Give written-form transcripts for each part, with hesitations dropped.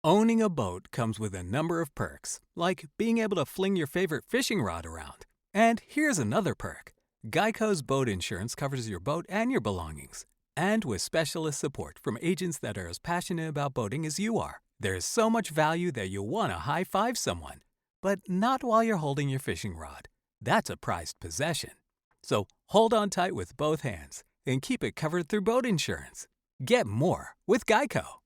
Owning a boat comes with a number of perks, like being able to fling your favorite fishing rod around. And here's another perk. Geico's boat insurance covers your boat and your belongings. And with specialist support from agents that are as passionate about boating as you are, there's so much value that you'll want to high-five someone. But not while you're holding your fishing rod. That's a prized possession. So hold on tight with both hands and keep it covered through boat insurance. Get more with Geico.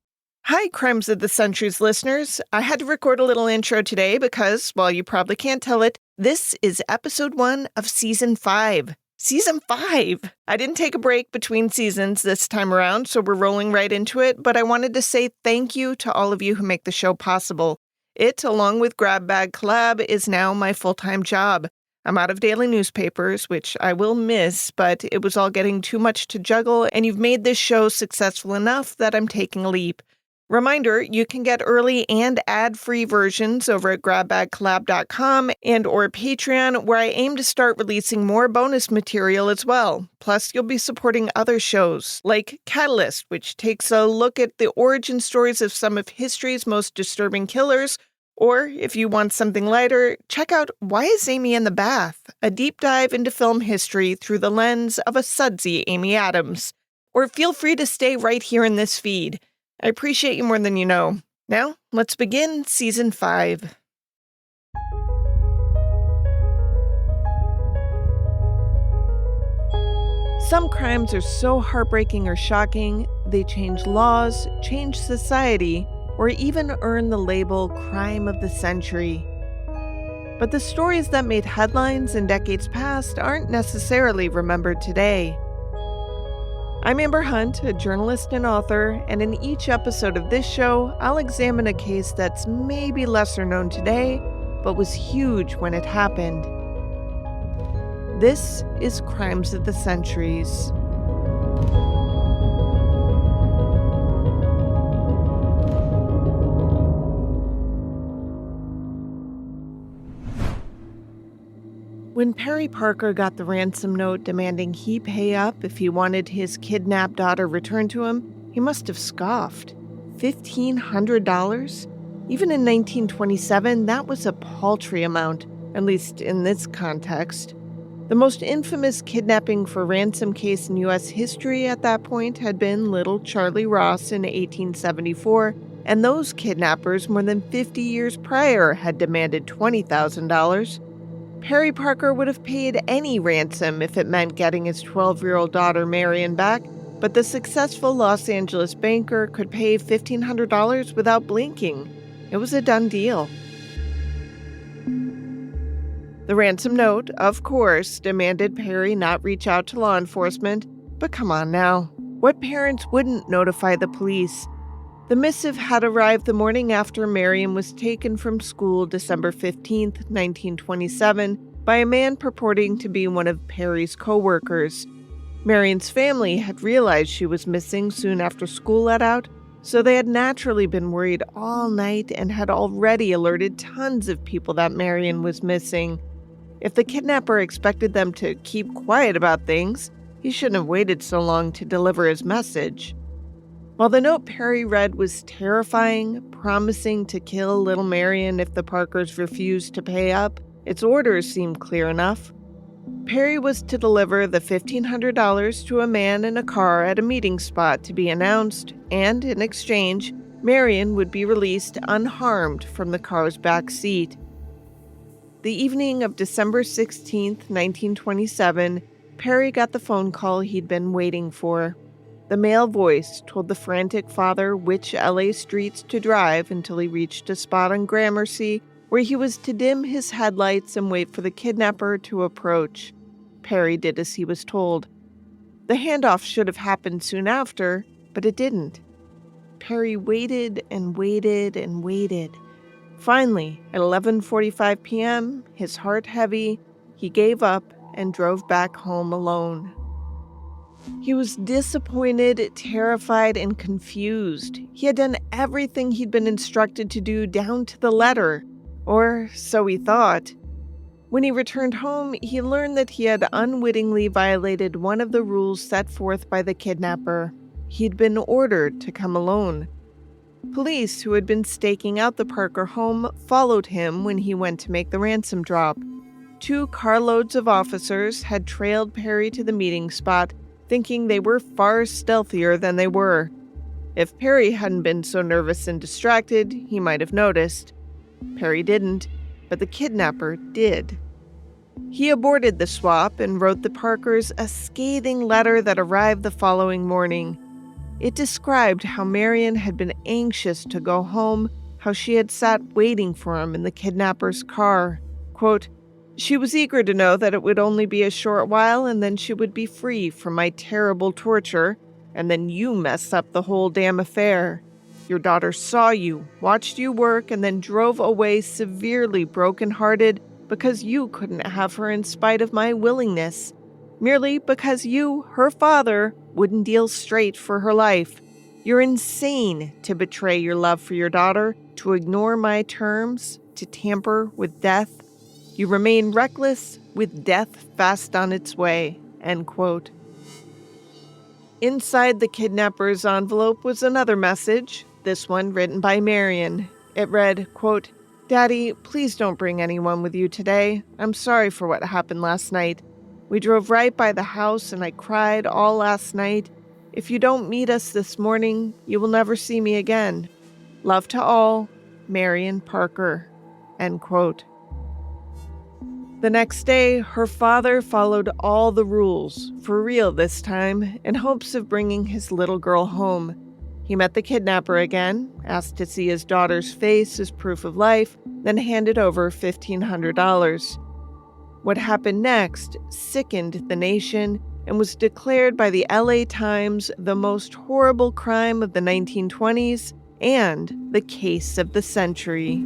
Hi, Crimes of the Centuries listeners. I had to record a little intro today because, while you probably can't tell it, this is episode 1 of season 5. Season 5! I didn't take a break between seasons this time around, so we're rolling right into it, but I wanted to say thank you to all of you who make the show possible. It, along with Grab Bag Collab, is now my full-time job. I'm out of daily newspapers, which I will miss, but it was all getting too much to juggle, and you've made this show successful enough that I'm taking a leap. Reminder, you can get early and ad-free versions over at grabbagcollab.com and or Patreon, where I aim to start releasing more bonus material as well. Plus, you'll be supporting other shows, like Catalyst, which takes a look at the origin stories of some of history's most disturbing killers. Or, if you want something lighter, check out Why is Amy in the Bath? A deep dive into film history through the lens of a sudsy Amy Adams. Or feel free to stay right here in this feed. I appreciate you more than you know. Now, let's begin Season 5. Some crimes are so heartbreaking or shocking, they change laws, change society, or even earn the label Crime of the Century. But the stories that made headlines in decades past aren't necessarily remembered today. I'm Amber Hunt, a journalist and author, and in each episode of this show, I'll examine a case that's maybe lesser known today, but was huge when it happened. This is Crimes of the Centuries. When Perry Parker got the ransom note demanding he pay up if he wanted his kidnapped daughter returned to him, he must have scoffed. $1,500? Even in 1927, that was a paltry amount, at least in this context. The most infamous kidnapping for ransom case in U.S. history at that point had been Little Charlie Ross in 1874, and those kidnappers more than 50 years prior had demanded $20,000. Perry Parker would have paid any ransom if it meant getting his 12-year-old daughter Marion back, but the successful Los Angeles banker could pay $1,500 without blinking. It was a done deal. The ransom note, of course, demanded Perry not reach out to law enforcement, but come on now. What parents wouldn't notify the police? The missive had arrived the morning after Marion was taken from school December 15, 1927, by a man purporting to be one of Perry's coworkers. Marion's family had realized she was missing soon after school let out, so they had naturally been worried all night and had already alerted tons of people that Marion was missing. If the kidnapper expected them to keep quiet about things, he shouldn't have waited so long to deliver his message. While the note Perry read was terrifying, promising to kill little Marion if the Parkers refused to pay up, its orders seemed clear enough. Perry was to deliver the $1,500 to a man in a car at a meeting spot to be announced, and in exchange, Marion would be released unharmed from the car's back seat. The evening of December 16, 1927, Perry got the phone call he'd been waiting for. The male voice told the frantic father which LA streets to drive until he reached a spot on Gramercy where he was to dim his headlights and wait for the kidnapper to approach. Perry did as he was told. The handoff should have happened soon after, but it didn't. Perry waited and waited and waited. Finally, at 11:45 p.m., his heart heavy, he gave up and drove back home alone. He was disappointed, terrified, and confused. He had done everything he'd been instructed to do down to the letter, or so he thought. When he returned home, he learned that he had unwittingly violated one of the rules set forth by the kidnapper. He'd been ordered to come alone. Police who had been staking out the Parker home followed him when he went to make the ransom drop. 2 carloads of officers had trailed Perry to the meeting spot, thinking they were far stealthier than they were. If Perry hadn't been so nervous and distracted, he might have noticed. Perry didn't, but the kidnapper did. He aborted the swap and wrote the Parkers a scathing letter that arrived the following morning. It described how Marion had been anxious to go home, how she had sat waiting for him in the kidnapper's car. Quote, "She was eager to know that it would only be a short while and then she would be free from my terrible torture, and then you mess up the whole damn affair. Your daughter saw you, watched you work, and then drove away severely brokenhearted because you couldn't have her in spite of my willingness, merely because you, her father, wouldn't deal straight for her life. You're insane to betray your love for your daughter, to ignore my terms, to tamper with death. You remain reckless with death fast on its way." End quote. Inside the kidnapper's envelope was another message, this one written by Marion. It read, quote, "Daddy, please don't bring anyone with you today. I'm sorry for what happened last night. We drove right by the house and I cried all last night. If you don't meet us this morning, you will never see me again. Love to all, Marion Parker." End quote. The next day, her father followed all the rules, for real this time, in hopes of bringing his little girl home. He met the kidnapper again, asked to see his daughter's face as proof of life, then handed over $1,500. What happened next sickened the nation and was declared by the LA Times the most horrible crime of the 1920s and the case of the century.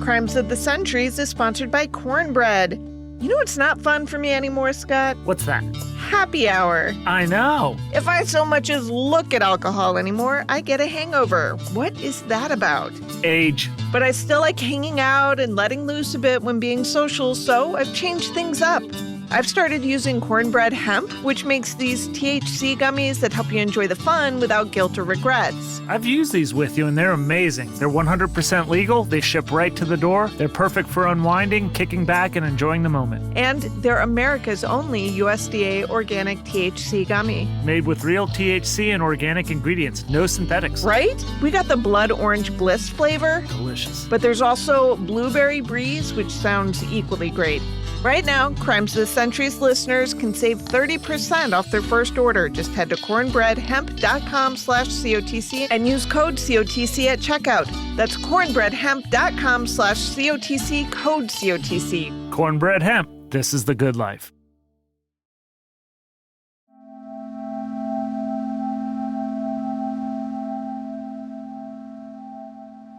Crimes of the Centuries is sponsored by Cornbread. You know what's not fun for me anymore, Scott? What's that? Happy hour. I know. If I so much as look at alcohol anymore, I get a hangover. What is that about? Age. But I still like hanging out and letting loose a bit when being social, so I've changed things up. I've started using Cornbread Hemp, which makes these THC gummies that help you enjoy the fun without guilt or regrets. I've used these with you and they're amazing. They're 100% legal, they ship right to the door, they're perfect for unwinding, kicking back, and enjoying the moment. And they're America's only USDA organic THC gummy. Made with real THC and organic ingredients, no synthetics. Right? We got the Blood Orange Bliss flavor. Delicious. But there's also Blueberry Breeze, which sounds equally great. Right now, Crimes of the Centuries listeners can save 30% off their first order. Just head to cornbreadhemp.com/COTC and use code COTC at checkout. That's cornbreadhemp.com/COTC, code COTC. Cornbread Hemp. This is the good life.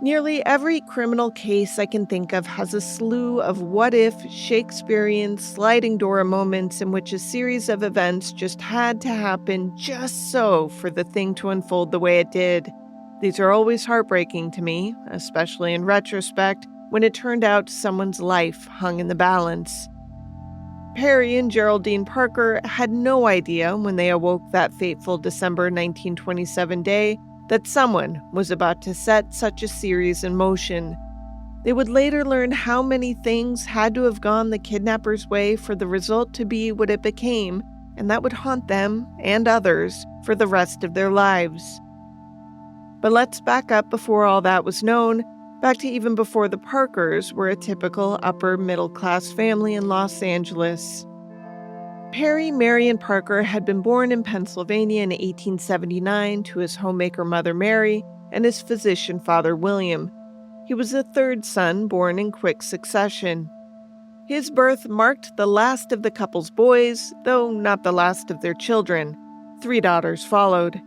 Nearly every criminal case I can think of has a slew of what-if, Shakespearean sliding door moments in which a series of events just had to happen just so for the thing to unfold the way it did. These are always heartbreaking to me, especially in retrospect, when it turned out someone's life hung in the balance. Perry and Geraldine Parker had no idea when they awoke that fateful December 1927 day that someone was about to set such a series in motion. They would later learn how many things had to have gone the kidnapper's way for the result to be what it became, and that would haunt them and others for the rest of their lives. But let's back up before all that was known, back to even before the Parkers were a typical upper-middle-class family in Los Angeles. Perry Marion Parker had been born in Pennsylvania in 1879 to his homemaker mother Mary and his physician father William. He was the third son born in quick succession. His birth marked the last of the couple's boys, though not the last of their children. 3 daughters followed.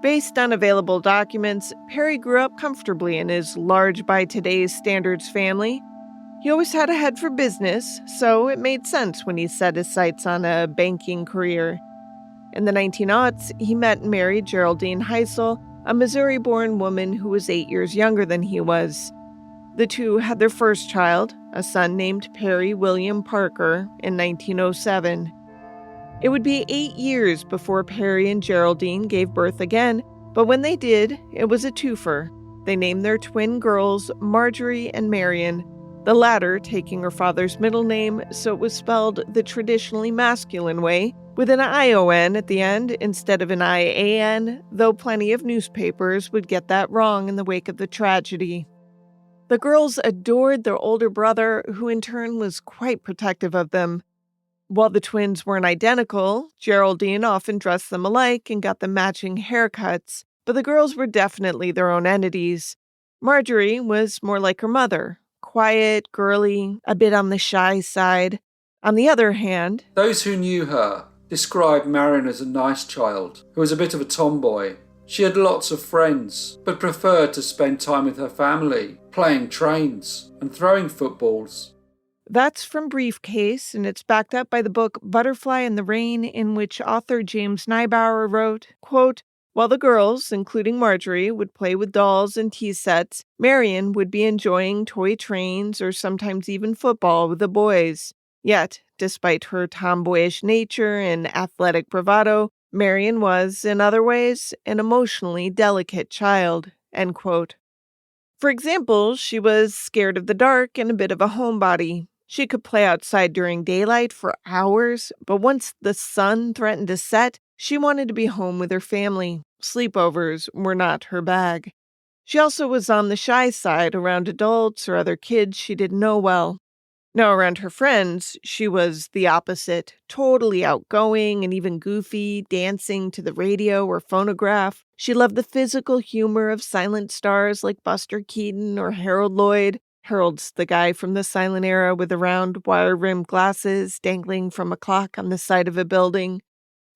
Based on available documents, Perry grew up comfortably in his large by today's standards family. He always had a head for business, so it made sense when he set his sights on a banking career. In the 1900s, he met and married Geraldine Heisel, a Missouri-born woman who was 8 years younger than he was. The two had their first child, a son named Perry William Parker, in 1907. It would be 8 years before Perry and Geraldine gave birth again, but when they did, it was a twofer. They named their twin girls Marjorie and Marion, the latter taking her father's middle name, so it was spelled the traditionally masculine way, with an I-O-N at the end instead of an I-A-N, though plenty of newspapers would get that wrong in the wake of the tragedy. The girls adored their older brother, who in turn was quite protective of them. While the twins weren't identical, Geraldine often dressed them alike and got them matching haircuts, but the girls were definitely their own entities. Marjorie was more like her mother, quiet, girly, a bit on the shy side. On the other hand, those who knew her described Marion as a nice child who was a bit of a tomboy. She had lots of friends, but preferred to spend time with her family, playing trains and throwing footballs. That's from Briefcase, and it's backed up by the book Butterfly in the Rain, in which author James Neibauer wrote, quote, "While the girls, including Marjorie, would play with dolls and tea sets, Marion would be enjoying toy trains or sometimes even football with the boys. Yet, despite her tomboyish nature and athletic bravado, Marion was, in other ways, an emotionally delicate child." End quote. For example, she was scared of the dark and a bit of a homebody. She could play outside during daylight for hours, but once the sun threatened to set, she wanted to be home with her family. Sleepovers were not her bag. She also was on the shy side around adults or other kids she didn't know well. Now, around her friends, she was the opposite, totally outgoing and even goofy, dancing to the radio or phonograph. She loved the physical humor of silent stars like Buster Keaton or Harold Lloyd. Harold's the guy from the silent era with the round wire-rimmed glasses dangling from a clock on the side of a building.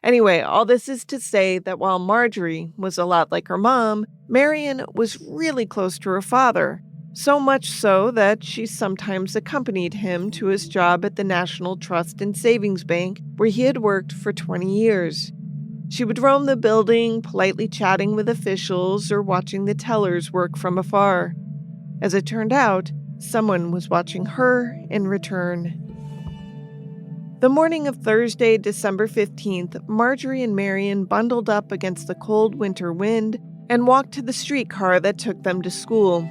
Anyway, all this is to say that while Marjorie was a lot like her mom, Marion was really close to her father. So much so that she sometimes accompanied him to his job at the National Trust and Savings Bank, where he had worked for 20 years. She would roam the building, politely chatting with officials or watching the tellers work from afar. As it turned out, someone was watching her in return. The morning of Thursday, December 15th, Marjorie and Marion bundled up against the cold winter wind and walked to the streetcar that took them to school.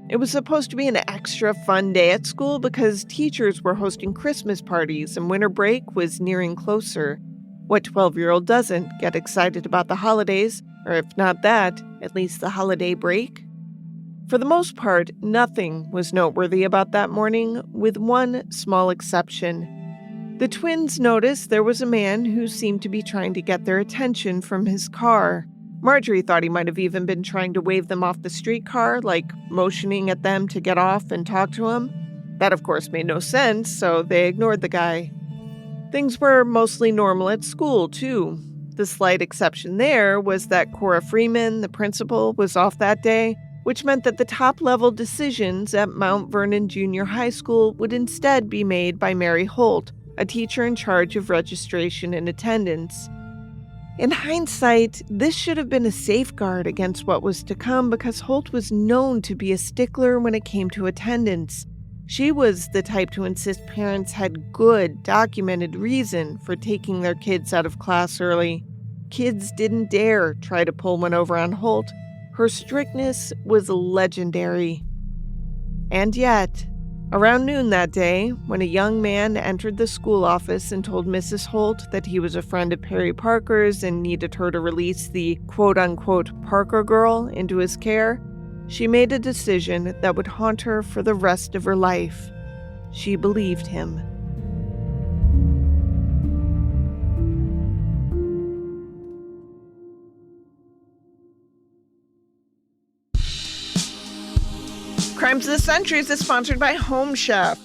It was supposed to be an extra fun day at school because teachers were hosting Christmas parties and winter break was nearing closer. What 12-year-old doesn't get excited about the holidays, or if not that, at least the holiday break? For the most part, nothing was noteworthy about that morning, with one small exception. The twins noticed there was a man who seemed to be trying to get their attention from his car. Marjorie thought he might have even been trying to wave them off the streetcar, like motioning at them to get off and talk to him. That, of course, made no sense, so they ignored the guy. Things were mostly normal at school, too. The slight exception there was that Cora Freeman, the principal, was off that day, which meant that the top-level decisions at Mount Vernon Junior High School would instead be made by Mary Holt, a teacher in charge of registration and attendance. In hindsight, this should have been a safeguard against what was to come because Holt was known to be a stickler when it came to attendance. She was the type to insist parents had good, documented reason for taking their kids out of class early. Kids didn't dare try to pull one over on Holt. Her strictness was legendary. And yet, around noon that day, when a young man entered the school office and told Mrs. Holt that he was a friend of Perry Parker's and needed her to release the quote-unquote Parker girl into his care, she made a decision that would haunt her for the rest of her life. She believed him. Crimes of the Centuries is sponsored by Home Chef.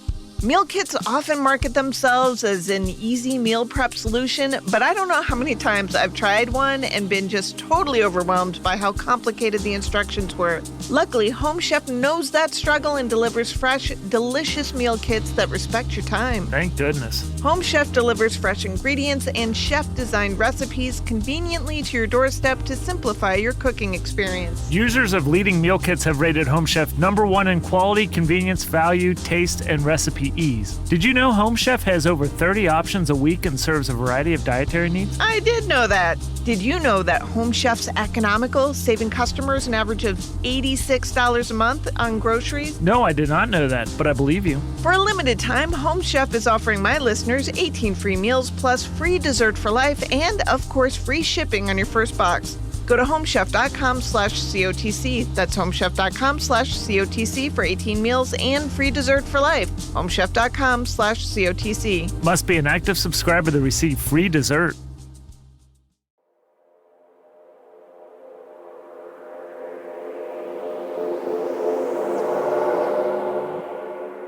Meal kits often market themselves as an easy meal prep solution, but I don't know how many times I've tried one and been just totally overwhelmed by how complicated the instructions were. Luckily, Home Chef knows that struggle and delivers fresh, delicious meal kits that respect your time. Thank goodness. Home Chef delivers fresh ingredients and chef-designed recipes conveniently to your doorstep to simplify your cooking experience. Users of leading meal kits have rated Home Chef #1 in quality, convenience, value, taste, and recipe ease. Did you know Home Chef has over 30 options a week and serves a variety of dietary needs? I did know that. Did you know that Home Chef's economical, saving customers an average of $86 a month on groceries? No, I did not know that, but I believe you. For a limited time, Home Chef is offering my listeners 18 free meals plus free dessert for life and, of course, free shipping on your first box. Go to homechef.com/COTC. That's homechef.com/COTC for 18 meals and free dessert for life. homechef.com/COTC. Must be an active subscriber to receive free dessert.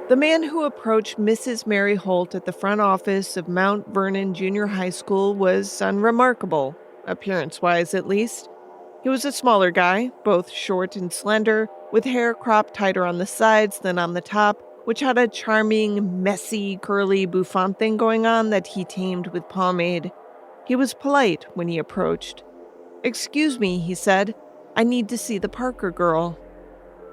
The man who approached Mrs. Mary Holt at the front office of Mount Vernon Junior High School was unremarkable, appearance-wise at least. He was a smaller guy, both short and slender, with hair cropped tighter on the sides than on the top, which had a charming, messy, curly bouffant thing going on that he tamed with pomade. He was polite when he approached. "Excuse me," he said. "I need to see the Parker girl."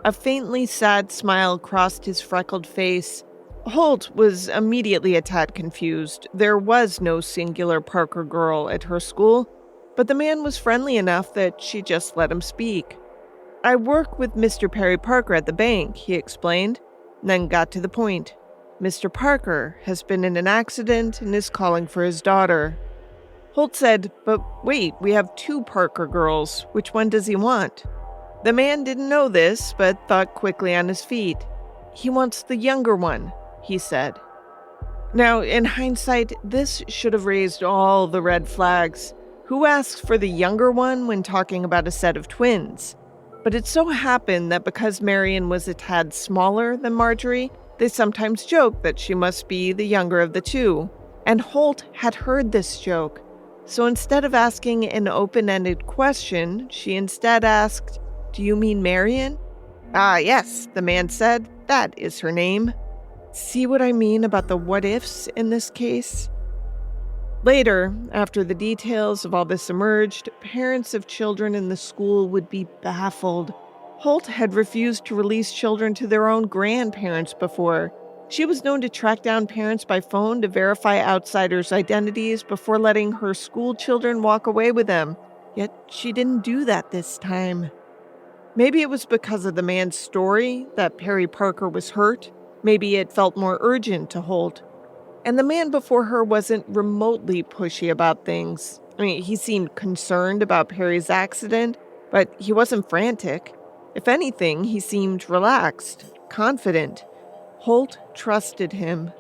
A faintly sad smile crossed his freckled face. Holt was immediately a tad confused. There was no singular Parker girl at her school, but the man was friendly enough that she just let him speak. "I work with Mr. Perry Parker at the bank," he explained, then got to the point. "Mr. Parker has been in an accident and is calling for his daughter." Holt said, "But wait, we have 2 Parker girls. Which one does he want?" The man didn't know this, but thought quickly on his feet. "He wants the younger one," he said. Now, in hindsight, this should have raised all the red flags. Who asks for the younger one when talking about a set of twins? But it so happened that because Marion was a tad smaller than Marjorie, they sometimes joked that she must be the younger of the 2. And Holt had heard this joke. So instead of asking an open-ended question, she instead asked, "Do you mean Marion?" "Ah, yes," the man said. "That is her name." See what I mean about the what-ifs in this case? Later, after the details of all this emerged, parents of children in the school would be baffled. Holt had refused to release children to their own grandparents before. She was known to track down parents by phone to verify outsiders' identities before letting her school children walk away with them. Yet she didn't do that this time. Maybe it was because of the man's story that Perry Parker was hurt. Maybe it felt more urgent to Holt. And the man before her wasn't remotely pushy about things. I mean, he seemed concerned about Perry's accident, but he wasn't frantic. If anything, he seemed relaxed, confident. Holt trusted him.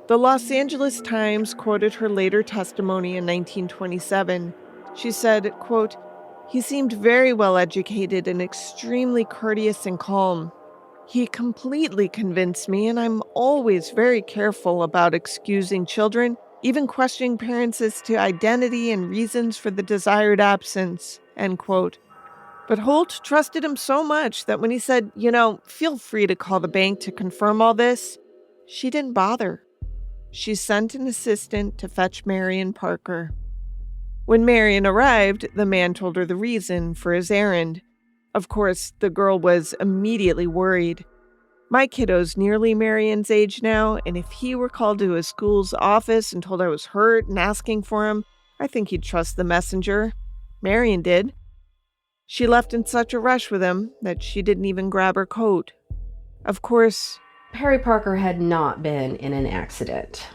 The Los Angeles Times quoted her later testimony in 1927. She said, quote, "He seemed very well educated and extremely courteous and calm. He completely convinced me, and I'm always very careful about excusing children, even questioning parents as to identity and reasons for the desired absence," end quote. But Holt trusted him so much that when he said, "Feel free to call the bank to confirm all this," she didn't bother. She sent an assistant to fetch Marion Parker. When Marion arrived, the man told her the reason for his errand. Of course, the girl was immediately worried. "My kiddo's nearly Marion's age now, and if he were called to his school's office and told I was hurt and asking for him, I think he'd trust the messenger." Marion did. She left in such a rush with him that she didn't even grab her coat. Of course, Perry Parker had not been in an accident.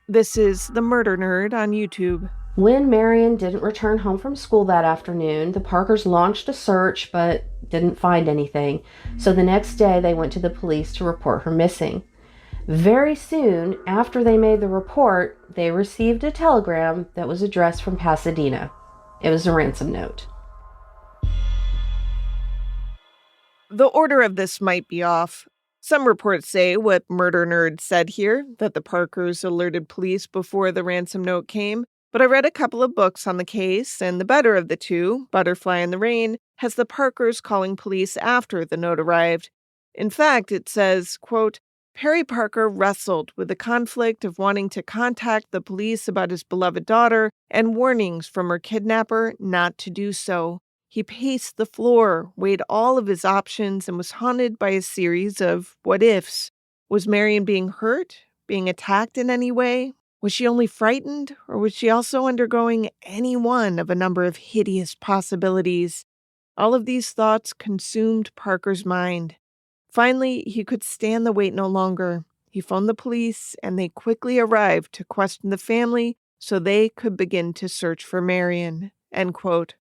This is The Murder Nerd on YouTube. When Marion didn't return home from school that afternoon, the Parkers launched a search but didn't find anything. So the next day they went to the police to report her missing. Very soon after they made the report, they received a telegram that was addressed from Pasadena. It was a ransom note. The order of this might be off. Some reports say what Murder Nerd said here, that the Parkers alerted police before the ransom note came, but I read a couple of books on the case, and the better of the two, Butterfly in the Rain, has the Parkers calling police after the note arrived. In fact, it says, quote, Perry Parker wrestled with the conflict of wanting to contact the police about his beloved daughter and warnings from her kidnapper not to do so. He paced the floor, weighed all of his options, and was haunted by a series of what-ifs. Was Marion being hurt? Being attacked in any way? Was she only frightened? Or was she also undergoing any one of a number of hideous possibilities? All of these thoughts consumed Parker's mind. Finally, he could stand the wait no longer. He phoned the police, and they quickly arrived to question the family so they could begin to search for Marion. End quote.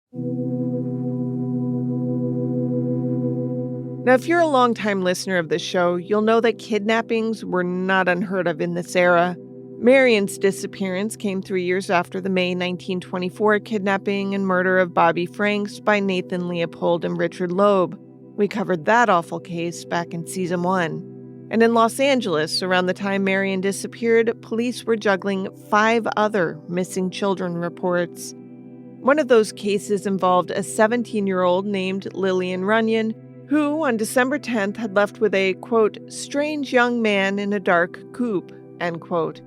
Now, if you're a longtime listener of this show, you'll know that kidnappings were not unheard of in this era. Marion's disappearance came 3 years after the May 1924 kidnapping and murder of Bobby Franks by Nathan Leopold and Richard Loeb. We covered that awful case back in Season 1. And in Los Angeles, around the time Marion disappeared, police were juggling 5 other missing children reports. One of those cases involved a 17-year-old named Lillian Runyon, who on December 10th had left with a, quote, strange young man in a dark coupe, end quote.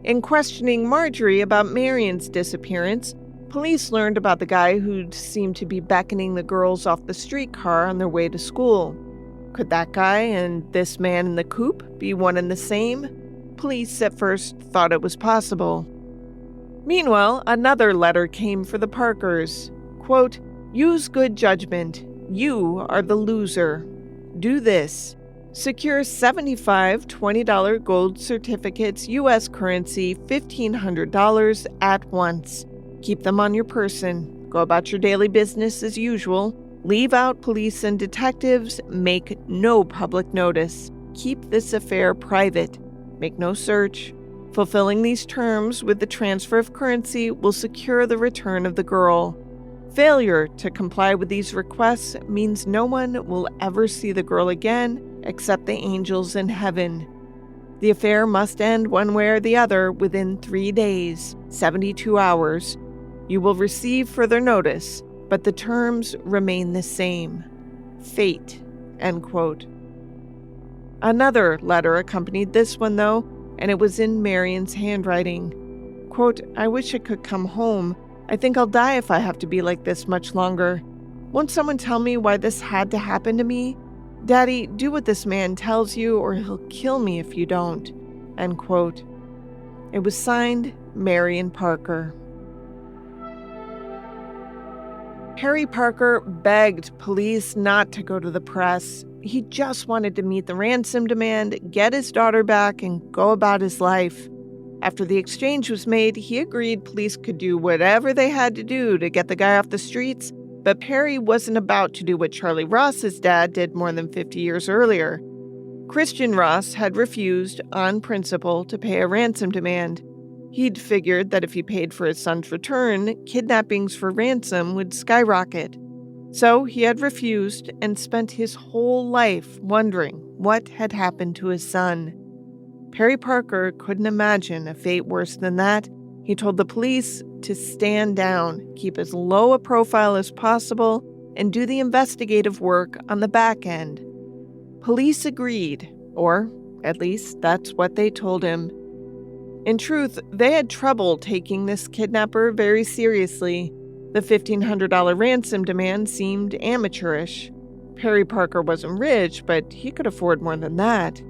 In questioning Marjorie about Marion's disappearance, police learned about the guy who'd seemed to be beckoning the girls off the streetcar on their way to school. Could that guy and this man in the coupe be one and the same? Police at first thought it was possible. Meanwhile, another letter came for the Parkers. Quote, use good judgment. You are the loser. Do this. Secure 75 $20 gold certificates, U.S. currency, $1,500 at once. Keep them on your person. Go about your daily business as usual. Leave out police and detectives. Make no public notice. Keep this affair private. Make no search. Fulfilling these terms with the transfer of currency will secure the return of the girl. Failure to comply with these requests means no one will ever see the girl again except the angels in heaven. The affair must end one way or the other within 3 days, 72 hours. You will receive further notice, but the terms remain the same. Fate, end quote. Another letter accompanied this one, though, and it was in Marion's handwriting. Quote, I wish I could come home. I think I'll die if I have to be like this much longer. Won't someone tell me why this had to happen to me? Daddy, do what this man tells you or he'll kill me if you don't. End quote. It was signed Marion Parker. Perry Parker begged police not to go to the press. He just wanted to meet the ransom demand, get his daughter back, and go about his life. After the exchange was made, he agreed police could do whatever they had to do to get the guy off the streets, but Perry wasn't about to do what Charlie Ross's dad did more than 50 years earlier. Christian Ross had refused, on principle, to pay a ransom demand. He'd figured that if he paid for his son's return, kidnappings for ransom would skyrocket. So he had refused and spent his whole life wondering what had happened to his son. Perry Parker couldn't imagine a fate worse than that. He told the police to stand down, keep as low a profile as possible, and do the investigative work on the back end. Police agreed, or at least that's what they told him. In truth, they had trouble taking this kidnapper very seriously. The $1,500 ransom demand seemed amateurish. Perry Parker wasn't rich, but he could afford more than that.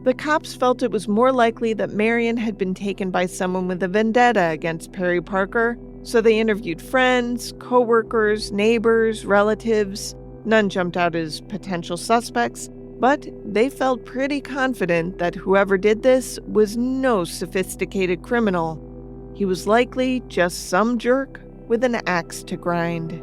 The cops felt it was more likely that Marion had been taken by someone with a vendetta against Perry Parker, so they interviewed friends, coworkers, neighbors, relatives. None jumped out as potential suspects, but they felt pretty confident that whoever did this was no sophisticated criminal. He was likely just some jerk with an axe to grind.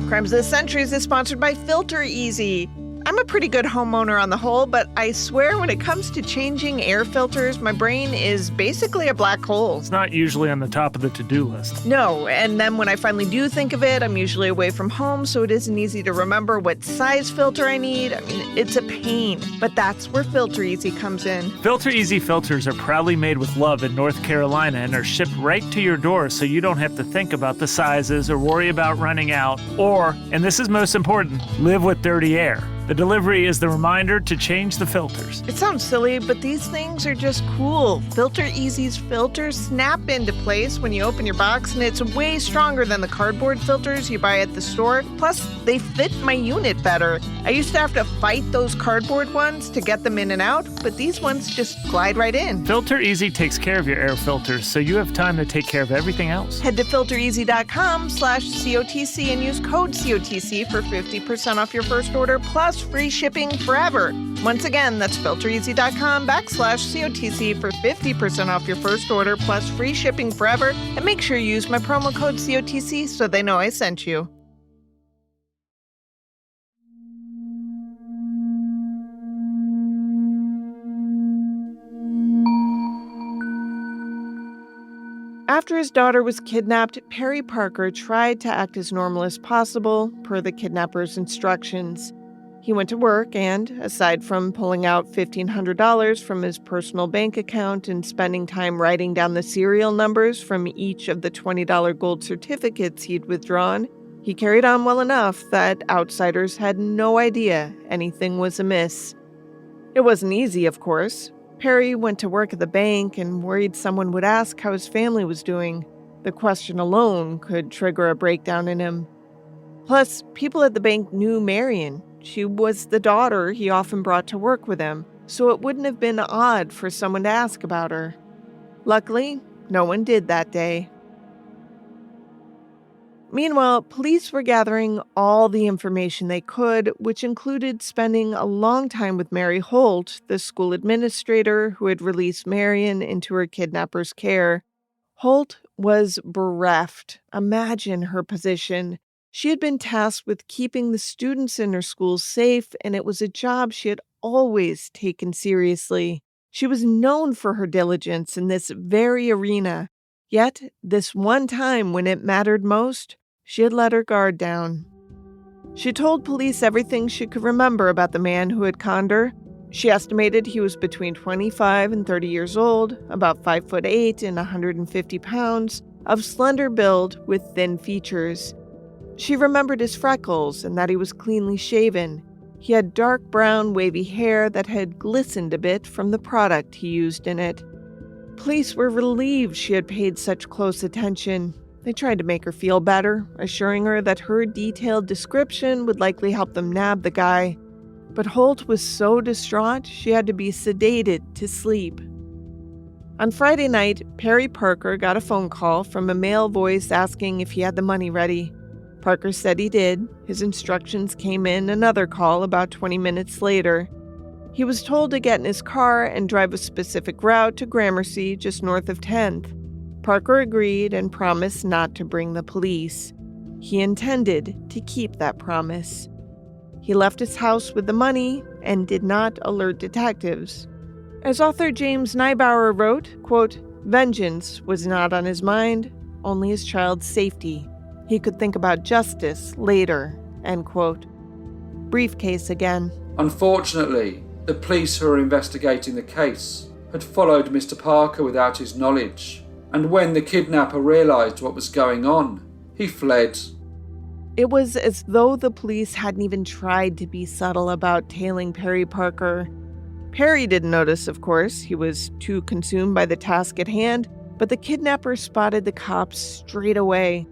Crimes of the Centuries is sponsored by Filter Easy. I'm a pretty good homeowner on the whole, but I swear when it comes to changing air filters, my brain is basically a black hole. It's not usually on the top of the to-do list. No, and then when I finally do think of it, I'm usually away from home, so it isn't easy to remember what size filter I need. I mean, it's a pain, but that's where Filter Easy comes in. Filter Easy filters are proudly made with love in North Carolina and are shipped right to your door so you don't have to think about the sizes or worry about running out or, and this is most important, live with dirty air. The delivery is the reminder to change the filters. It sounds silly, but these things are just cool. Filter Easy's filters snap into place when you open your box, and it's way stronger than the cardboard filters you buy at the store. Plus, they fit my unit better. I used to have to fight those cardboard ones to get them in and out, but these ones just glide right in. Filter Easy takes care of your air filters, so you have time to take care of everything else. Head to filtereasy.com/COTC and use code COTC for 50% off your first order, plus free shipping forever. Once again, that's filtereasy.com/COTC for 50% off your first order, plus free shipping forever. And make sure you use my promo code COTC so they know I sent you. After his daughter was kidnapped, Perry Parker tried to act as normal as possible, per the kidnapper's instructions. He went to work and, aside from pulling out $1,500 from his personal bank account and spending time writing down the serial numbers from each of the $20 gold certificates he'd withdrawn, he carried on well enough that outsiders had no idea anything was amiss. It wasn't easy, of course. Perry went to work at the bank and worried someone would ask how his family was doing. The question alone could trigger a breakdown in him. Plus, people at the bank knew Marion. She was the daughter he often brought to work with him, so it wouldn't have been odd for someone to ask about her. Luckily, no one did that day. Meanwhile, police were gathering all the information they could, which included spending a long time with Mary Holt, the school administrator who had released Marion into her kidnapper's care. Holt was bereft. Imagine her position. She had been tasked with keeping the students in her school safe, and it was a job she had always taken seriously. She was known for her diligence in this very arena. Yet, this one time when it mattered most, she had let her guard down. She told police everything she could remember about the man who had conned her. She estimated he was between 25 and 30 years old, about 5'8" and 150 pounds, of slender build with thin features. She remembered his freckles and that he was cleanly shaven. He had dark brown, wavy hair that had glistened a bit from the product he used in it. Police were relieved she had paid such close attention. They tried to make her feel better, assuring her that her detailed description would likely help them nab the guy. But Holt was so distraught she had to be sedated to sleep. On Friday night, Perry Parker got a phone call from a male voice asking if he had the money ready. Parker said he did. His instructions came in another call about 20 minutes later. He was told to get in his car and drive a specific route to Gramercy, just north of 10th. Parker agreed and promised not to bring the police. He intended to keep that promise. He left his house with the money and did not alert detectives. As author James Neibauer wrote, quote, "Vengeance was not on his mind, only his child's safety. He could think about justice later," end quote. Briefcase again. Unfortunately, the police who were investigating the case had followed Mr. Parker without his knowledge, and when the kidnapper realized what was going on, he fled. It was as though the police hadn't even tried to be subtle about tailing Perry Parker. Perry didn't notice, of course. He was too consumed by the task at hand, but the kidnapper spotted the cops straight away.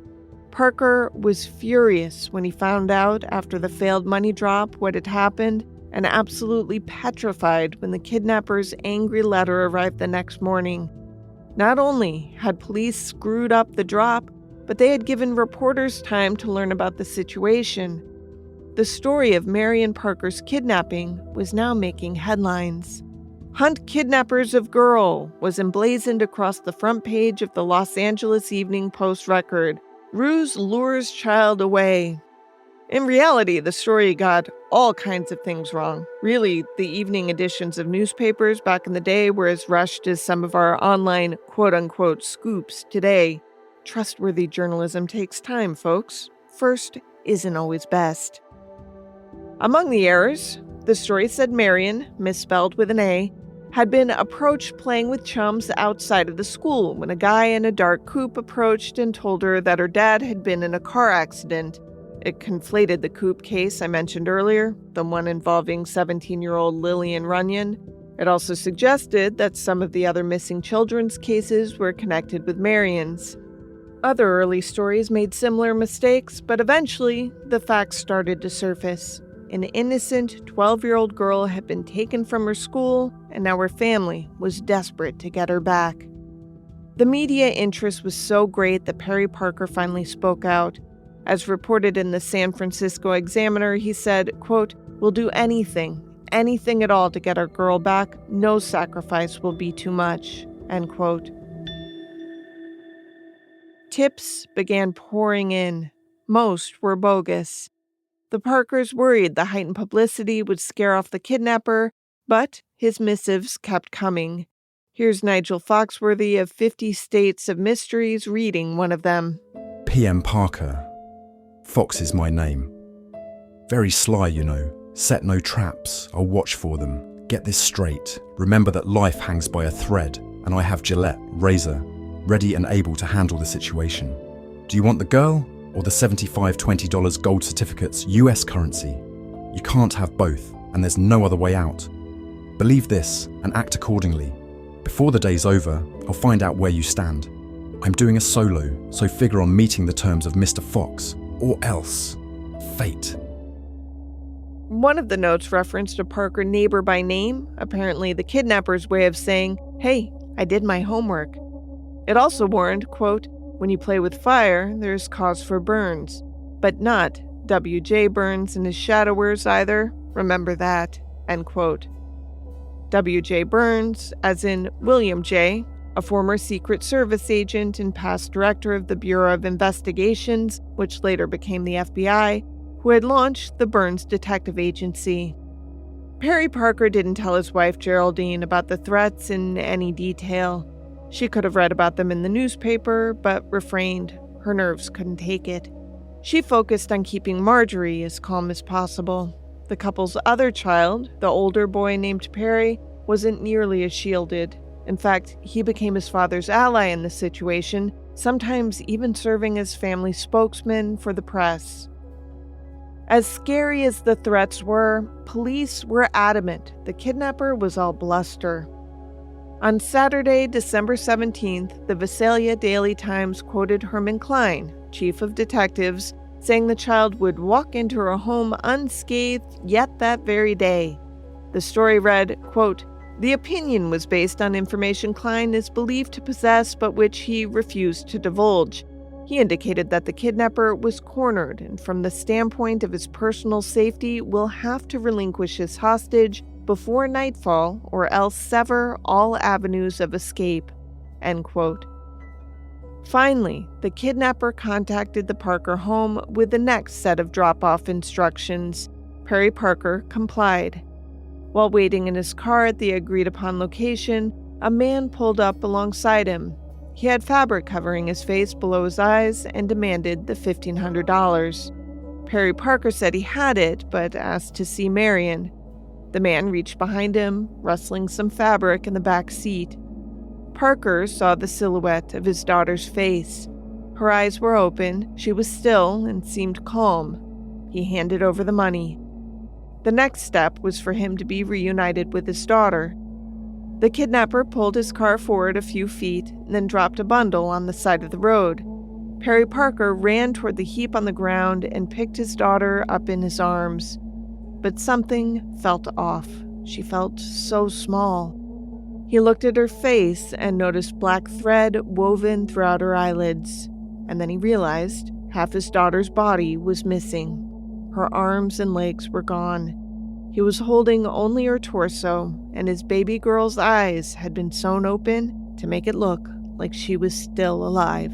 Parker was furious when he found out after the failed money drop what had happened, and absolutely petrified when the kidnapper's angry letter arrived the next morning. Not only had police screwed up the drop, but they had given reporters time to learn about the situation. The story of Marion Parker's kidnapping was now making headlines. "Hunt kidnappers of girl" was emblazoned across the front page of the Los Angeles Evening Post Record. "Ruse lures child away." In reality, the story got all kinds of things wrong. Really, the evening editions of newspapers back in the day were as rushed as some of our online quote-unquote scoops today. Trustworthy journalism takes time, folks. First isn't always best. Among the errors, the story said Marion, misspelled with an A, had been approached playing with chums outside of the school when a guy in a dark coupe approached and told her that her dad had been in a car accident. It conflated the coupe case I mentioned earlier, the one involving 17-year-old Lillian Runyon. It also suggested that some of the other missing children's cases were connected with Marion's. Other early stories made similar mistakes, but eventually the facts started to surface. An innocent 12-year-old girl had been taken from her school, and now her family was desperate to get her back. The media interest was so great that Perry Parker finally spoke out. As reported in the San Francisco Examiner, he said, quote, "We'll do anything at all to get our girl back. No sacrifice will be too much," end quote. Tips began pouring in. Most were bogus. The Parkers worried the heightened publicity would scare off the kidnapper, but his missives kept coming. Here's Nigel Foxworthy of 50 States of Mysteries reading one of them. PM Parker. Fox is my name. Very sly, you know. Set no traps. I'll watch for them. Get this straight. Remember that life hangs by a thread, and I have Gillette, razor, ready and able to handle the situation. Do you want the girl or the $75 $20 gold certificates, US currency? You can't have both, and there's no other way out. Believe this and act accordingly. Before the day's over, I'll find out where you stand. I'm doing a solo, so figure on meeting the terms of Mr. Fox, or else. Fate. One of the notes referenced a Parker neighbor by name, apparently the kidnapper's way of saying, "Hey, I did my homework." It also warned, quote, "When you play with fire, there's cause for burns." But not W.J. Burns and his shadowers either. Remember that, end quote. W.J. Burns, as in William J., a former Secret Service agent and past director of the Bureau of Investigations, which later became the FBI, who had launched the Burns Detective Agency. Perry Parker didn't tell his wife Geraldine about the threats in any detail. She could have read about them in the newspaper, but refrained. Her nerves couldn't take it. She focused on keeping Marjorie as calm as possible. The couple's other child, the older boy named Perry, wasn't nearly as shielded. In fact, he became his father's ally in the situation, sometimes even serving as family spokesman for the press. As scary as the threats were, police were adamant the kidnapper was all bluster. On Saturday, December 17th, the Visalia Daily Times quoted Herman Klein, chief of detectives, saying the child would walk into her home unscathed yet that very day. The story read, quote, "The opinion was based on information Klein is believed to possess but which he refused to divulge. He indicated that the kidnapper was cornered and from the standpoint of his personal safety will have to relinquish his hostage before nightfall or else sever all avenues of escape," end quote. Finally, the kidnapper contacted the Parker home with the next set of drop-off instructions. Perry Parker complied. While waiting in his car at the agreed-upon location, a man pulled up alongside him. He had fabric covering his face below his eyes and demanded the $1,500. Perry Parker said he had it, but asked to see Marion. The man reached behind him, rustling some fabric in the back seat. Parker saw the silhouette of his daughter's face. Her eyes were open, she was still, and seemed calm. He handed over the money. The next step was for him to be reunited with his daughter. The kidnapper pulled his car forward a few feet and then dropped a bundle on the side of the road. Perry Parker ran toward the heap on the ground and picked his daughter up in his arms. But something felt off. She felt so small. He looked at her face and noticed black thread woven throughout her eyelids. And then he realized half his daughter's body was missing. Her arms and legs were gone. He was holding only her torso, and his baby girl's eyes had been sewn open to make it look like she was still alive.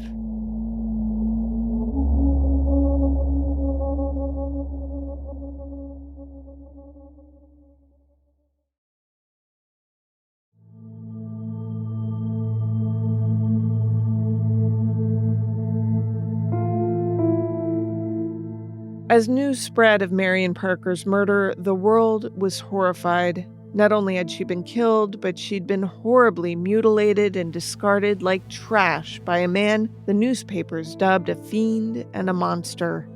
As news spread of Marion Parker's murder, the world was horrified. Not only had she been killed, but she'd been horribly mutilated and discarded like trash by a man the newspapers dubbed a fiend and a monster.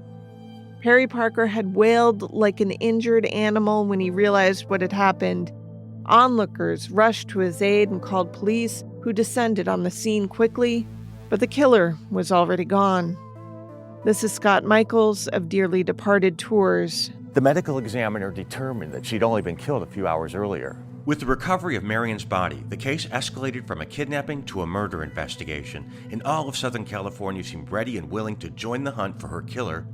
Perry Parker had wailed like an injured animal when he realized what had happened. Onlookers rushed to his aid and called police, who descended on the scene quickly, but the killer was already gone. This is Scott Michaels of Dearly Departed Tours. The medical examiner determined that she'd only been killed a few hours earlier. With the recovery of Marion's body, the case escalated from a kidnapping to a murder investigation, and all of Southern California seemed ready and willing to join the hunt for her killer.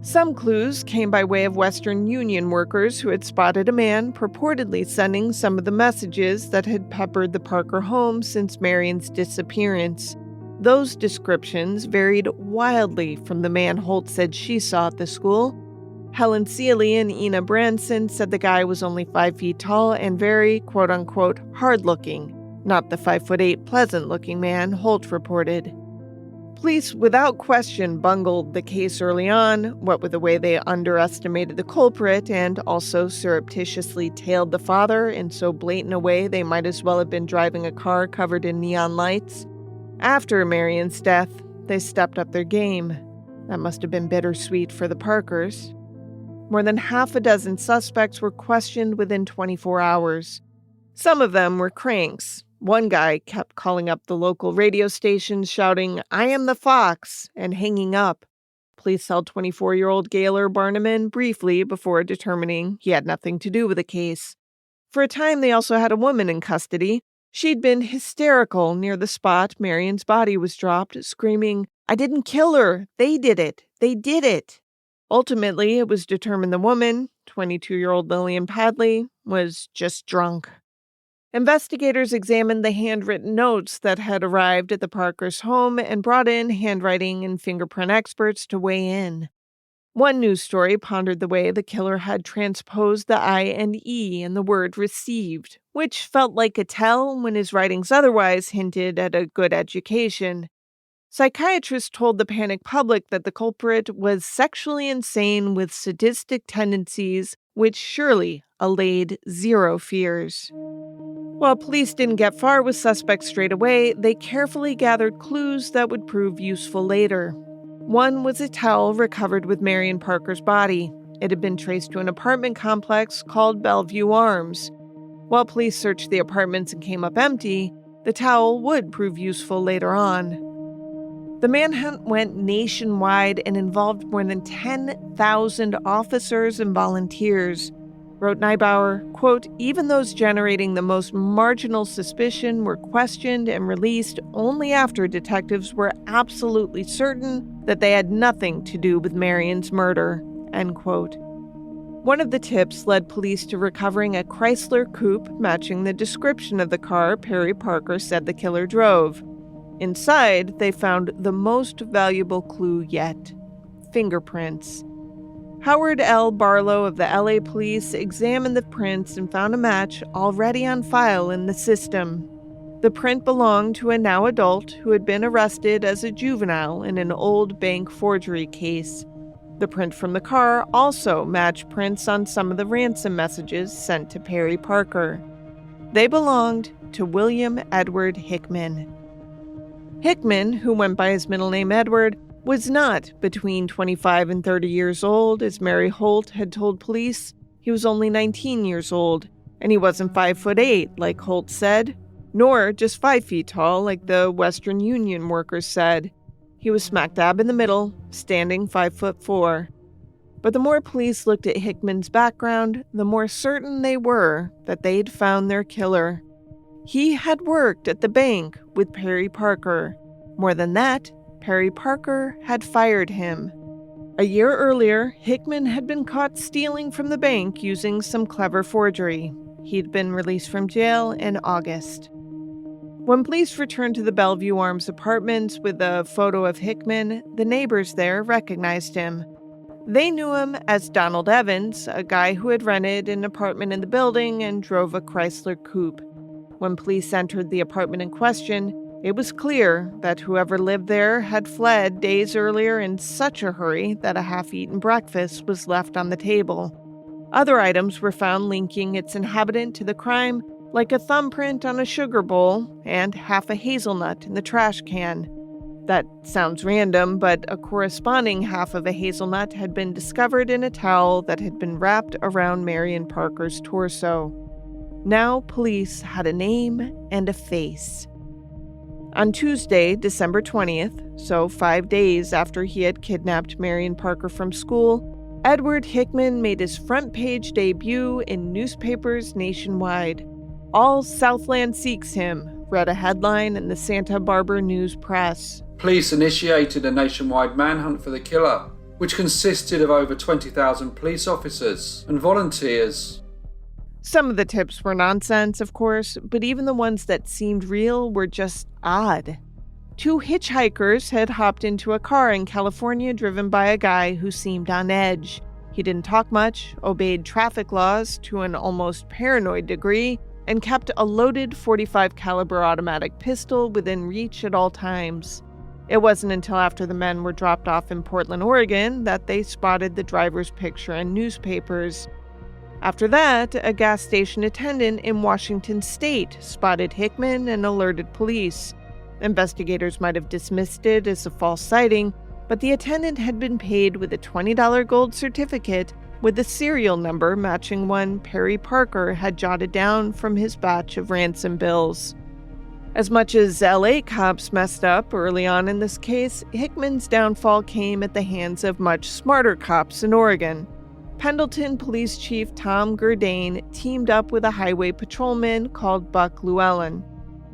Some clues came by way of Western Union workers who had spotted a man purportedly sending some of the messages that had peppered the Parker home since Marion's disappearance. Those descriptions varied wildly from the man Holt said she saw at the school. Helen Seeley and Ina Branson said the guy was only 5 feet tall and very, quote-unquote, hard-looking, not the 5'8" pleasant-looking man Holt reported. Police, without question, bungled the case early on, what with the way they underestimated the culprit and also surreptitiously tailed the father in so blatant a way they might as well have been driving a car covered in neon lights. After Marion's death, they stepped up their game. That must have been bittersweet for the Parkers. More than half a dozen suspects were questioned within 24 hours. Some of them were cranks. One guy kept calling up the local radio stations shouting, "I am the Fox," and hanging up. Police held 24-year-old Gaylor Barnaman briefly before determining he had nothing to do with the case. For a time, they also had a woman in custody. She'd been hysterical near the spot Marion's body was dropped, screaming, "I didn't kill her. They did it. They did it." Ultimately, it was determined the woman, 22-year-old Lillian Padley, was just drunk. Investigators examined the handwritten notes that had arrived at the Parkers' home and brought in handwriting and fingerprint experts to weigh in. One news story pondered the way the killer had transposed the I and E in the word received, which felt like a tell when his writings otherwise hinted at a good education. Psychiatrists told the panicked public that the culprit was sexually insane with sadistic tendencies, which surely allayed zero fears. While police didn't get far with suspects straight away, they carefully gathered clues that would prove useful later. One was a towel recovered with Marion Parker's body. It had been traced to an apartment complex called Bellevue Arms. While police searched the apartments and came up empty, the towel would prove useful later on. The manhunt went nationwide and involved more than 10,000 officers and volunteers. Wrote Neibauer, quote, "Even those generating the most marginal suspicion were questioned and released only after detectives were absolutely certain that they had nothing to do with Marion's murder," end quote. One of the tips led police to recovering a Chrysler coupe matching the description of the car Perry Parker said the killer drove. Inside, they found the most valuable clue yet: fingerprints. Howard L. Barlow of the LA Police examined the prints and found a match already on file in the system. The print belonged to a now adult who had been arrested as a juvenile in an old bank forgery case. The print from the car also matched prints on some of the ransom messages sent to Perry Parker. They belonged to William Edward Hickman. Hickman, who went by his middle name Edward, was not between 25 and 30 years old, as Mary Holt had told police. He was only 19 years old, and he wasn't 5'8", like Holt said, nor just 5 feet tall, like the Western Union workers said. He was smack dab in the middle, standing 5'4". But the more police looked at Hickman's background, the more certain they were that they'd found their killer. He had worked at the bank with Perry Parker. More than that, Perry Parker had fired him. A year earlier, Hickman had been caught stealing from the bank using some clever forgery. He'd been released from jail in August. When police returned to the Bellevue Arms apartments with a photo of Hickman, the neighbors there recognized him. They knew him as Donald Evans, a guy who had rented an apartment in the building and drove a Chrysler coupe. When police entered the apartment in question, It was clear that whoever lived there had fled days earlier in such a hurry that a half-eaten breakfast was left on the table. Other items were found linking its inhabitant to the crime, like a thumbprint on a sugar bowl and half a hazelnut in the trash can. That sounds random, but a corresponding half of a hazelnut had been discovered in a towel that had been wrapped around Marion Parker's torso. Now police had a name and a face. On Tuesday, December 20th, so 5 days after he had kidnapped Marion Parker from school, Edward Hickman made his front-page debut in newspapers nationwide. "All Southland seeks him," read a headline in the Santa Barbara News Press. Police initiated a nationwide manhunt for the killer, which consisted of over 20,000 police officers and volunteers. Some of the tips were nonsense, of course, but even the ones that seemed real were just odd. 2 hitchhikers had hopped into a car in California driven by a guy who seemed on edge. He didn't talk much, obeyed traffic laws to an almost paranoid degree, and kept a loaded .45 caliber automatic pistol within reach at all times. It wasn't until after the men were dropped off in Portland, Oregon, that they spotted the driver's picture in newspapers. After that, a gas station attendant in Washington state spotted Hickman and alerted police. Investigators might have dismissed it as a false sighting, but the attendant had been paid with a $20 gold certificate with the serial number matching one Perry Parker had jotted down from his batch of ransom bills. As much as LA cops messed up early on in this case, Hickman's downfall came at the hands of much smarter cops in Oregon. Pendleton Police Chief Tom Gurdane teamed up with a highway patrolman called Buck Llewellyn.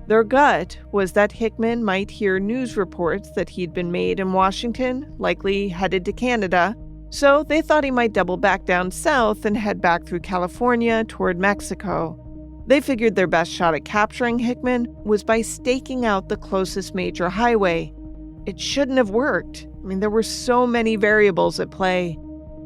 Their gut was that Hickman might hear news reports that he'd been made in Washington, likely headed to Canada, so they thought he might double back down south and head back through California toward Mexico. They figured their best shot at capturing Hickman was by staking out the closest major highway. It shouldn't have worked. There were so many variables at play.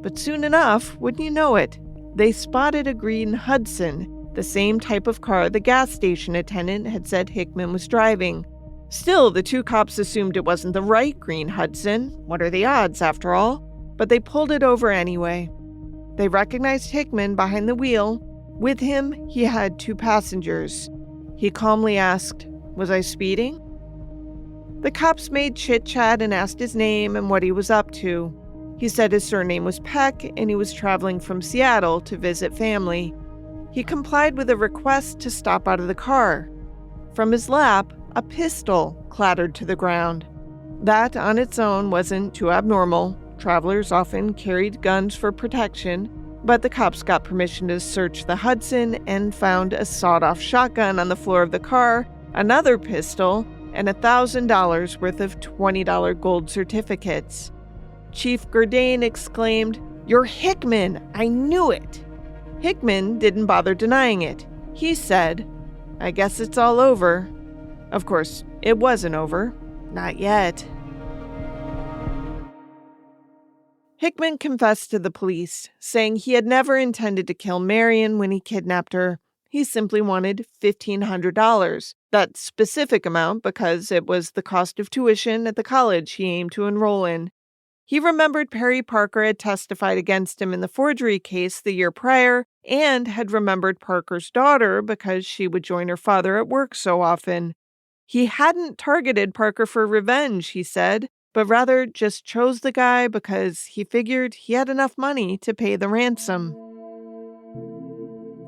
But soon enough, wouldn't you know it, they spotted a green Hudson, the same type of car the gas station attendant had said Hickman was driving. Still, the 2 cops assumed it wasn't the right green Hudson. What are the odds, after all? But they pulled it over anyway. They recognized Hickman behind the wheel. With him, he had 2 passengers. He calmly asked, "Was I speeding?" The cops made chit-chat and asked his name and what he was up to. He said his surname was Peck and he was traveling from Seattle to visit family. He complied with a request to stop out of the car. From his lap, a pistol clattered to the ground. That on its own wasn't too abnormal. Travelers often carried guns for protection, but the cops got permission to search the Hudson and found a sawed-off shotgun on the floor of the car, another pistol, and $1,000 worth of $20 gold certificates. Chief Gurdane exclaimed, "You're Hickman! I knew it!" Hickman didn't bother denying it. He said, "I guess it's all over." Of course, it wasn't over. Not yet. Hickman confessed to the police, saying he had never intended to kill Marion when he kidnapped her. He simply wanted $1,500, that specific amount because it was the cost of tuition at the college he aimed to enroll in. He remembered Perry Parker had testified against him in the forgery case the year prior and had remembered Parker's daughter because she would join her father at work so often. He hadn't targeted Parker for revenge, he said, but rather just chose the guy because he figured he had enough money to pay the ransom.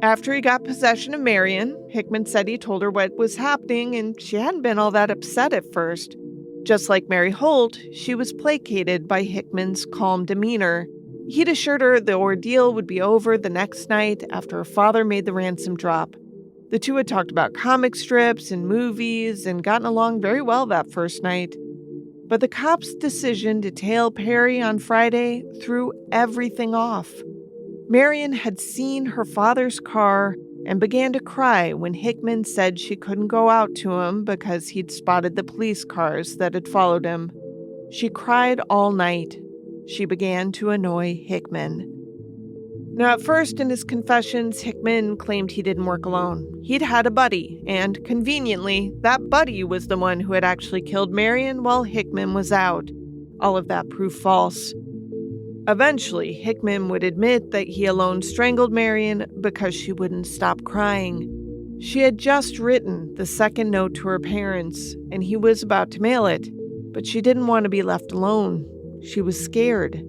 After he got possession of Marion, Hickman said he told her what was happening and she hadn't been all that upset at first. Just like Mary Holt, she was placated by Hickman's calm demeanor. He'd assured her the ordeal would be over the next night after her father made the ransom drop. The 2 had talked about comic strips and movies and gotten along very well that first night. But the cops' decision to tail Perry on Friday threw everything off. Marion had seen her father's car and began to cry when Hickman said she couldn't go out to him because he'd spotted the police cars that had followed him. She cried all night. She began to annoy Hickman. Now, at first in his confessions, Hickman claimed he didn't work alone. He'd had a buddy, and conveniently, that buddy was the one who had actually killed Marion while Hickman was out. All of that proved false. Eventually, Hickman would admit that he alone strangled Marion because she wouldn't stop crying. She had just written the second note to her parents, and he was about to mail it, but she didn't want to be left alone. She was scared.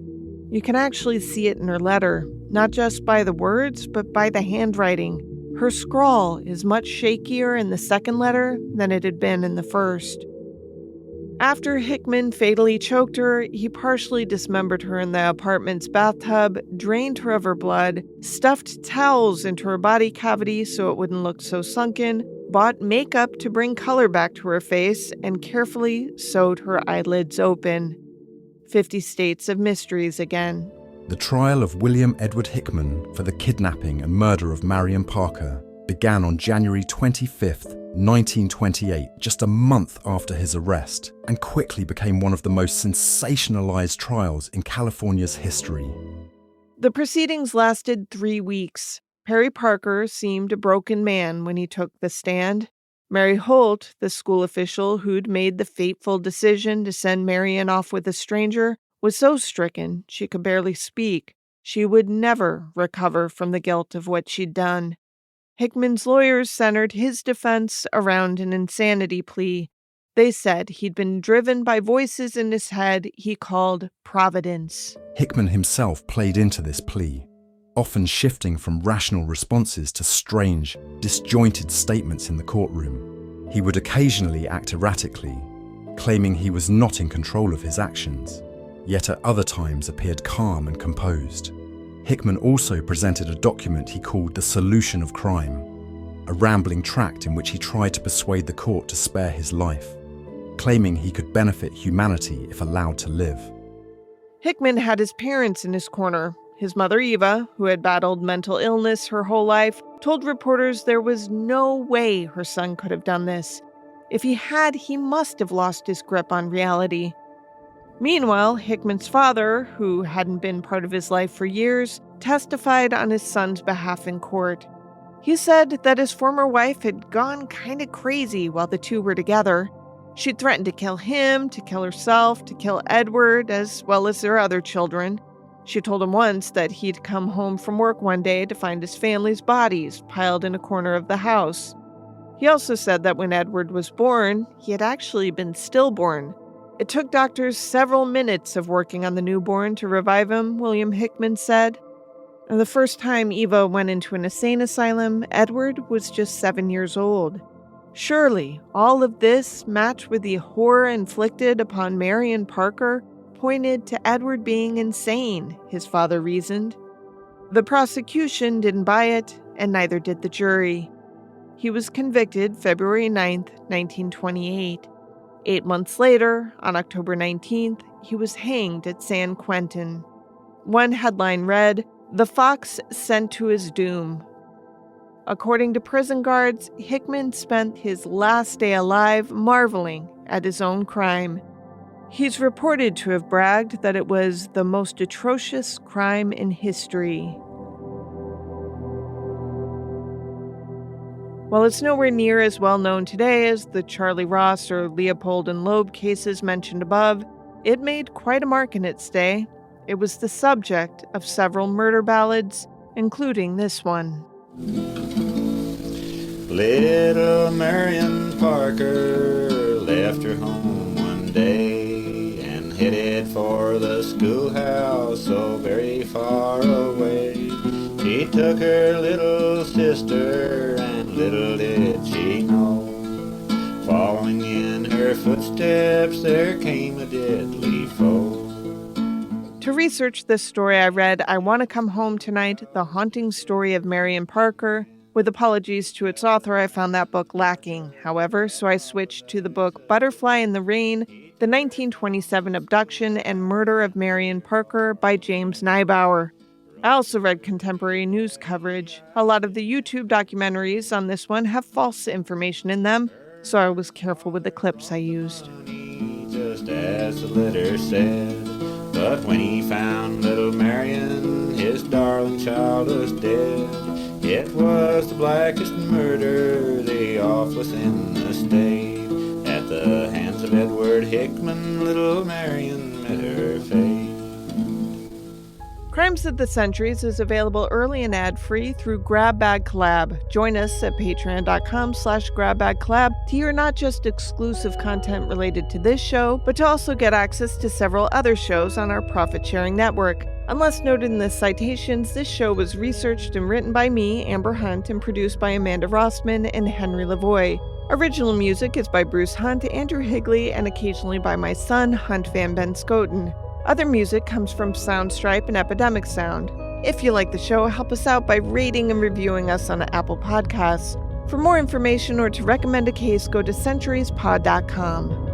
You can actually see it in her letter, not just by the words, but by the handwriting. Her scrawl is much shakier in the second letter than it had been in the first. After Hickman fatally choked her, he partially dismembered her in the apartment's bathtub, drained her of her blood, stuffed towels into her body cavity so it wouldn't look so sunken, bought makeup to bring color back to her face, and carefully sewed her eyelids open. 50 states of mysteries again. The trial of William Edward Hickman for the kidnapping and murder of Marion Parker began on January 25th, 1928, just a month after his arrest, and quickly became one of the most sensationalized trials in California's history. The proceedings lasted 3 weeks. Perry Parker seemed a broken man when he took the stand. Mary Holt, the school official who'd made the fateful decision to send Marion off with a stranger, was so stricken she could barely speak. She would never recover from the guilt of what she'd done. Hickman's lawyers centered his defense around an insanity plea. They said he'd been driven by voices in his head he called Providence. Hickman himself played into this plea, often shifting from rational responses to strange, disjointed statements in the courtroom. He would occasionally act erratically, claiming he was not in control of his actions, yet at other times appeared calm and composed. Hickman also presented a document he called The Solution of Crime, a rambling tract in which he tried to persuade the court to spare his life, claiming he could benefit humanity if allowed to live. Hickman had his parents in his corner. His mother, Eva, who had battled mental illness her whole life, told reporters there was no way her son could have done this. If he had, he must have lost his grip on reality. Meanwhile, Hickman's father, who hadn't been part of his life for years, testified on his son's behalf in court. He said that his former wife had gone kind of crazy while the two were together. She'd threatened to kill him, to kill herself, to kill Edward, as well as their other children. She told him once that he'd come home from work one day to find his family's bodies piled in a corner of the house. He also said that when Edward was born, he had actually been stillborn. It took doctors several minutes of working on the newborn to revive him, William Hickman said. And the first time Eva went into an insane asylum, Edward was just 7 years old. Surely, all of this, matched with the horror inflicted upon Marion Parker, pointed to Edward being insane, his father reasoned. The prosecution didn't buy it, and neither did the jury. He was convicted February 9th, 1928. 8 months later, on October 19th, he was hanged at San Quentin. One headline read, "The Fox Sent to His Doom." According to prison guards, Hickman spent his last day alive marveling at his own crime. He's reported to have bragged that it was the most atrocious crime in history. While it's nowhere near as well known today as the Charlie Ross or Leopold and Loeb cases mentioned above, it made quite a mark in its day. It was the subject of several murder ballads, including this one. Little Marion Parker left her home one day and headed for the schoolhouse so very far away. She took her little sister, and little did she know, following in her footsteps there came a deadly foe. To research this story, I read I Want to Come Home Tonight, The Haunting Story of Marion Parker. With apologies to its author, I found that book lacking, however, so I switched to the book Butterfly in the Rain, The 1927 Abduction and Murder of Marion Parker by James Neibauer. I also read contemporary news coverage. A lot of the YouTube documentaries on this one have false information in them, so I was careful with the clips I used. Just as the letter said, But when he found little Marion, his darling child was dead. It was the blackest murder, the awfulest in the state. At the hands of Edward Hickman, little Marion met her fate. Crimes of the Centuries is available early and ad-free through Grab Bag Collab. Join us at patreon.com/grabbagcollab to hear not just exclusive content related to this show, but to also get access to several other shows on our profit-sharing network. Unless noted in the citations, this show was researched and written by me, Amber Hunt, and produced by Amanda Rossman and Henry Lavoie. Original music is by Bruce Hunt, Andrew Higley, and occasionally by my son, Hunt Van Ben Scoten. Other music comes from Soundstripe and Epidemic Sound. If you like the show, help us out by rating and reviewing us on Apple Podcasts. For more information or to recommend a case, go to centuriespod.com.